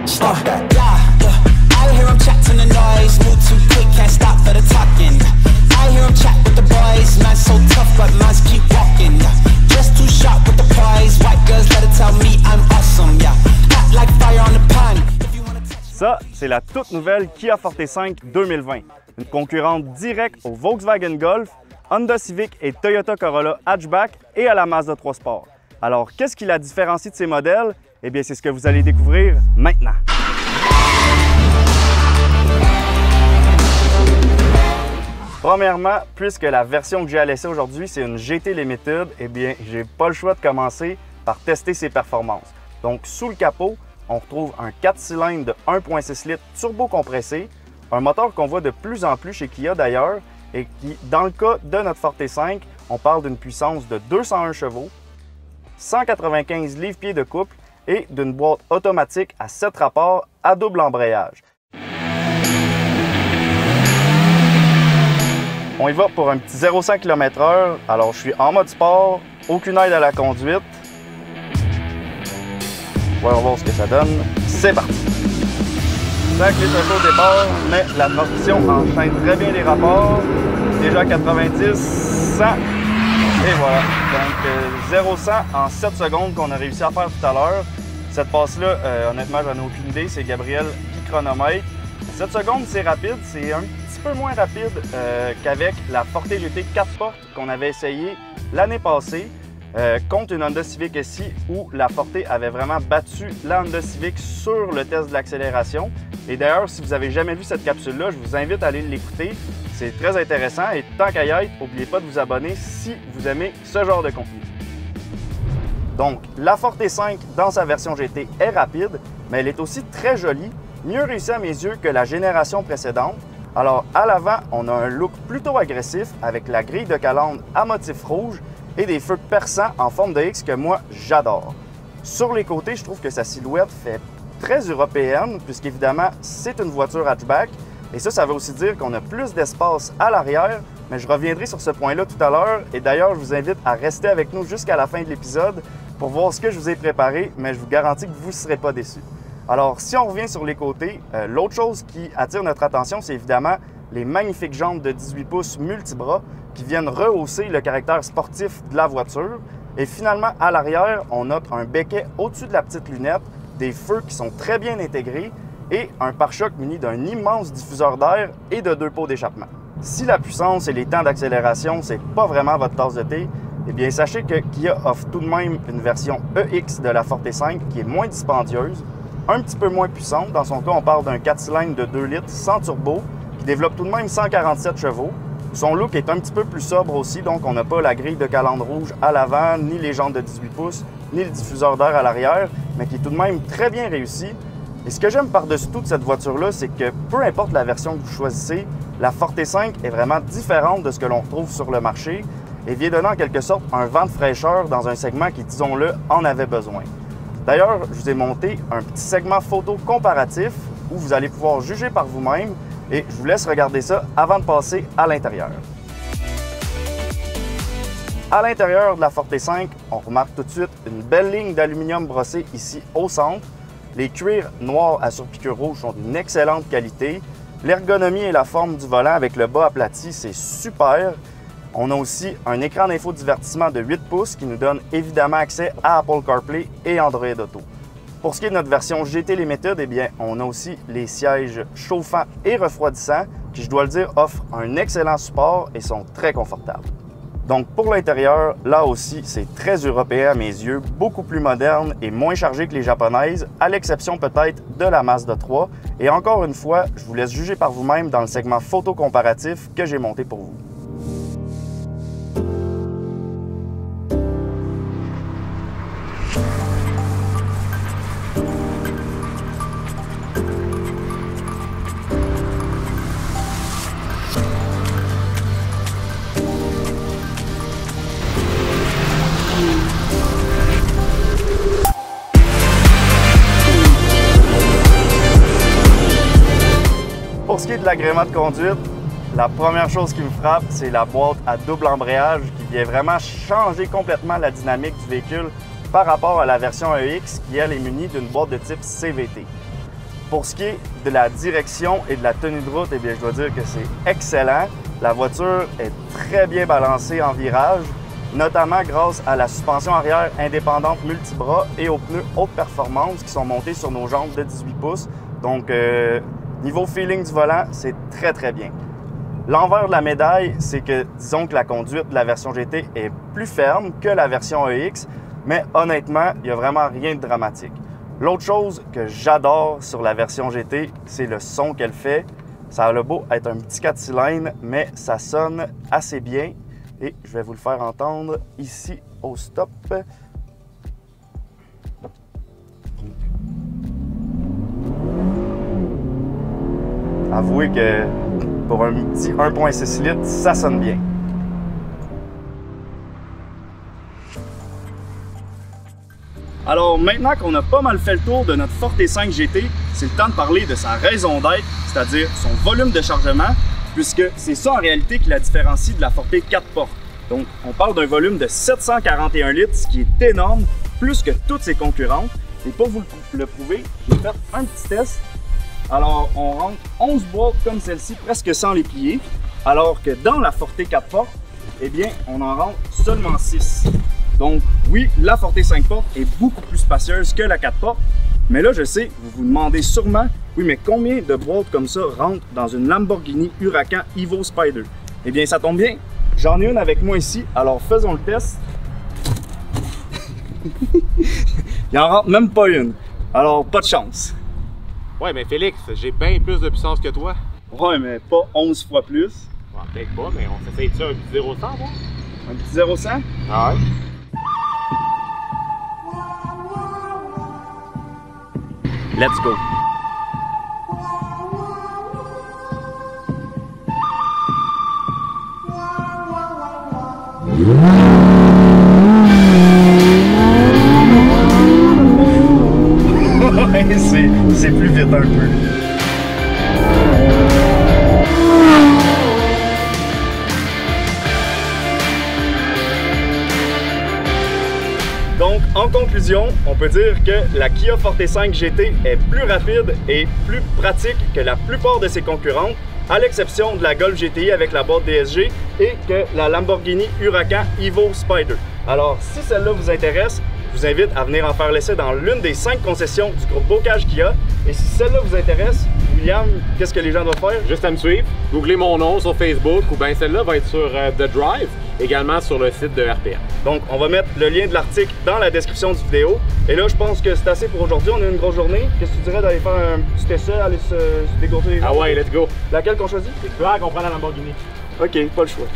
Stop that. I hear him chat to the noise, move too quick, can't stop for the talking. I hear him chat with the boys, man so tough, but mans keep walking. Just too sharp with the prize, white girls let it tell me I'm awesome, yeah. Hot like fire on the pan. Ça, c'est la toute nouvelle Kia Forte5 2020, une concurrente directe au Volkswagen Golf, Honda Civic et Toyota Corolla Hatchback et à la Mazda 3 Sport. Alors, qu'est-ce qui la différencie de ces modèles? Eh bien, c'est ce que vous allez découvrir maintenant. Premièrement, puisque la version que j'ai à laisser aujourd'hui, c'est une GT Limited, eh bien, j'ai pas le choix de commencer par tester ses performances. Donc, sous le capot, on retrouve un 4 cylindres de 1,6 litres turbo-compressé, un moteur qu'on voit de plus en plus chez Kia d'ailleurs, et qui, dans le cas de notre Forte5, on parle d'une puissance de 201 chevaux, 195 livres-pieds de couple et d'une boîte automatique à 7 rapports à double embrayage. On y va pour un petit 0,5 km/h. Alors, je suis en mode sport, aucune aide à la conduite. Voyons voir ce que ça donne. C'est parti! 5 litres au départ, mais la traction enchaîne très bien les rapports. Déjà 90, 100, et voilà. Donc 0-100 en 7 secondes qu'on a réussi à faire tout à l'heure. Cette passe-là, honnêtement, j'en ai aucune idée. C'est Gabriel qui chronomètre. 7 secondes, c'est rapide. C'est un petit peu moins rapide qu'avec la Forte GT 4 portes qu'on avait essayé l'année passée. Contre une Honda Civic SI où la Forte avait vraiment battu la Honda Civic sur le test de l'accélération. Et d'ailleurs, si vous n'avez jamais vu cette capsule-là, je vous invite à aller l'écouter. C'est très intéressant et tant qu'à y être, n'oubliez pas de vous abonner si vous aimez ce genre de contenu. Donc, la Forte5 dans sa version GT est rapide, mais elle est aussi très jolie, mieux réussie à mes yeux que la génération précédente. Alors, à l'avant, on a un look plutôt agressif avec la grille de calandre à motif rouge et des feux perçants en forme de X que moi, j'adore. Sur les côtés, je trouve que sa silhouette fait très européenne, puisqu'évidemment, c'est une voiture hatchback. Et ça veut aussi dire qu'on a plus d'espace à l'arrière, mais je reviendrai sur ce point-là tout à l'heure. Et d'ailleurs, je vous invite à rester avec nous jusqu'à la fin de l'épisode pour voir ce que je vous ai préparé, mais je vous garantis que vous ne serez pas déçus. Alors, si on revient sur les côtés, l'autre chose qui attire notre attention, c'est évidemment les magnifiques jantes de 18 pouces multibras qui viennent rehausser le caractère sportif de la voiture. Et finalement, à l'arrière, on note un becquet au-dessus de la petite lunette, des feux qui sont très bien intégrés et un pare-choc muni d'un immense diffuseur d'air et de 2 pots d'échappement. Si la puissance et les temps d'accélération, c'est pas vraiment votre tasse de thé, eh bien sachez que Kia offre tout de même une version EX de la Forte5 qui est moins dispendieuse, un petit peu moins puissante. Dans son cas, on parle d'un 4 cylindres de 2 litres sans turbo qui développe tout de même 147 chevaux. Son look est un petit peu plus sobre aussi, donc on n'a pas la grille de calandre rouge à l'avant, ni les jantes de 18 pouces, ni le diffuseur d'air à l'arrière, mais qui est tout de même très bien réussi. Et ce que j'aime par-dessus tout de cette voiture-là, c'est que peu importe la version que vous choisissez, la Forte5 est vraiment différente de ce que l'on retrouve sur le marché et vient donner en quelque sorte un vent de fraîcheur dans un segment qui, disons-le, en avait besoin. D'ailleurs, je vous ai monté un petit segment photo comparatif où vous allez pouvoir juger par vous-même. Et je vous laisse regarder ça avant de passer à l'intérieur. À l'intérieur de la Forte5, on remarque tout de suite une belle ligne d'aluminium brossé ici au centre. Les cuirs noirs à surpiqûre rouge sont d'une excellente qualité. L'ergonomie et la forme du volant avec le bas aplati, c'est super. On a aussi un écran d'infodivertissement de 8 pouces qui nous donne évidemment accès à Apple CarPlay et Android Auto. Pour ce qui est de notre version GT Limited, eh bien, on a aussi les sièges chauffants et refroidissants qui, je dois le dire, offrent un excellent support et sont très confortables. Donc pour l'intérieur, là aussi, c'est très européen à mes yeux, beaucoup plus moderne et moins chargé que les japonaises, à l'exception peut-être de la Mazda 3. Et encore une fois, je vous laisse juger par vous-même dans le segment photo comparatif que j'ai monté pour vous. Pour ce qui est de l'agrément de conduite, la première chose qui me frappe, c'est la boîte à double embrayage qui vient vraiment changer complètement la dynamique du véhicule par rapport à la version EX qui, elle, est munie d'une boîte de type CVT. Pour ce qui est de la direction et de la tenue de route, eh bien, je dois dire que c'est excellent. La voiture est très bien balancée en virage, notamment grâce à la suspension arrière indépendante multibras et aux pneus haute performance qui sont montés sur nos jantes de 18 pouces. Donc, niveau feeling du volant, c'est très bien. L'envers de la médaille, c'est que, disons que la conduite de la version GT est plus ferme que la version EX, mais honnêtement, il n'y a vraiment rien de dramatique. L'autre chose que j'adore sur la version GT, c'est le son qu'elle fait. Ça a le beau être un petit 4 cylindres, mais ça sonne assez bien. Et je vais vous le faire entendre ici au stop. Avouez que pour un petit 1.6 litres, ça sonne bien. Alors maintenant qu'on a pas mal fait le tour de notre Forte 5 GT, c'est le temps de parler de sa raison d'être, c'est-à-dire son volume de chargement, puisque c'est ça en réalité qui la différencie de la Forte 4 portes. Donc on parle d'un volume de 741 litres, ce qui est énorme, plus que toutes ses concurrentes. Et pour vous le prouver, je vais faire un petit test. Alors on rentre 11 boîtes comme celle-ci, presque sans les plier, alors que dans la Forte 4 portes, eh bien on en rentre seulement 6. Donc oui, la Forte 5 portes est beaucoup plus spacieuse que la 4 portes, mais là je sais, vous vous demandez sûrement, oui mais combien de boîtes comme ça rentrent dans une Lamborghini Huracan Evo Spider? Eh bien ça tombe bien, j'en ai une avec moi ici, alors faisons le test. Il en rentre même pas une, alors pas de chance. Ouais mais Félix, j'ai bien plus de puissance que toi. Ouais mais pas 11 fois plus. Ouais, peut-être pas, mais on s'essaye de ça un petit 0-100, moi? Un petit 0-100? Ah ouais. Let's go! C'est plus vite un peu. Donc, en conclusion, on peut dire que la Kia Forte 5 GT est plus rapide et plus pratique que la plupart de ses concurrentes, à l'exception de la Golf GTI avec la boîte DSG et que la Lamborghini Huracan Evo Spider. Alors, si celle-là vous intéresse, je vous invite à venir en faire l'essai dans l'une des 5 concessions du groupe Bocage Kia. Et si celle-là vous intéresse, William, qu'est-ce que les gens doivent faire? Juste à me suivre, googlez mon nom sur Facebook ou bien celle-là va être sur The Drive, également sur le site de RPM. Donc, on va mettre le lien de l'article dans la description du vidéo. Et là, je pense que c'est assez pour aujourd'hui. On a une grosse journée. Qu'est-ce que tu dirais d'aller faire un petit essai, aller se dégourdir les gens? Ah ouais, let's go! Laquelle qu'on choisit? C'est clair qu'on prend la Lamborghini. OK, pas le choix.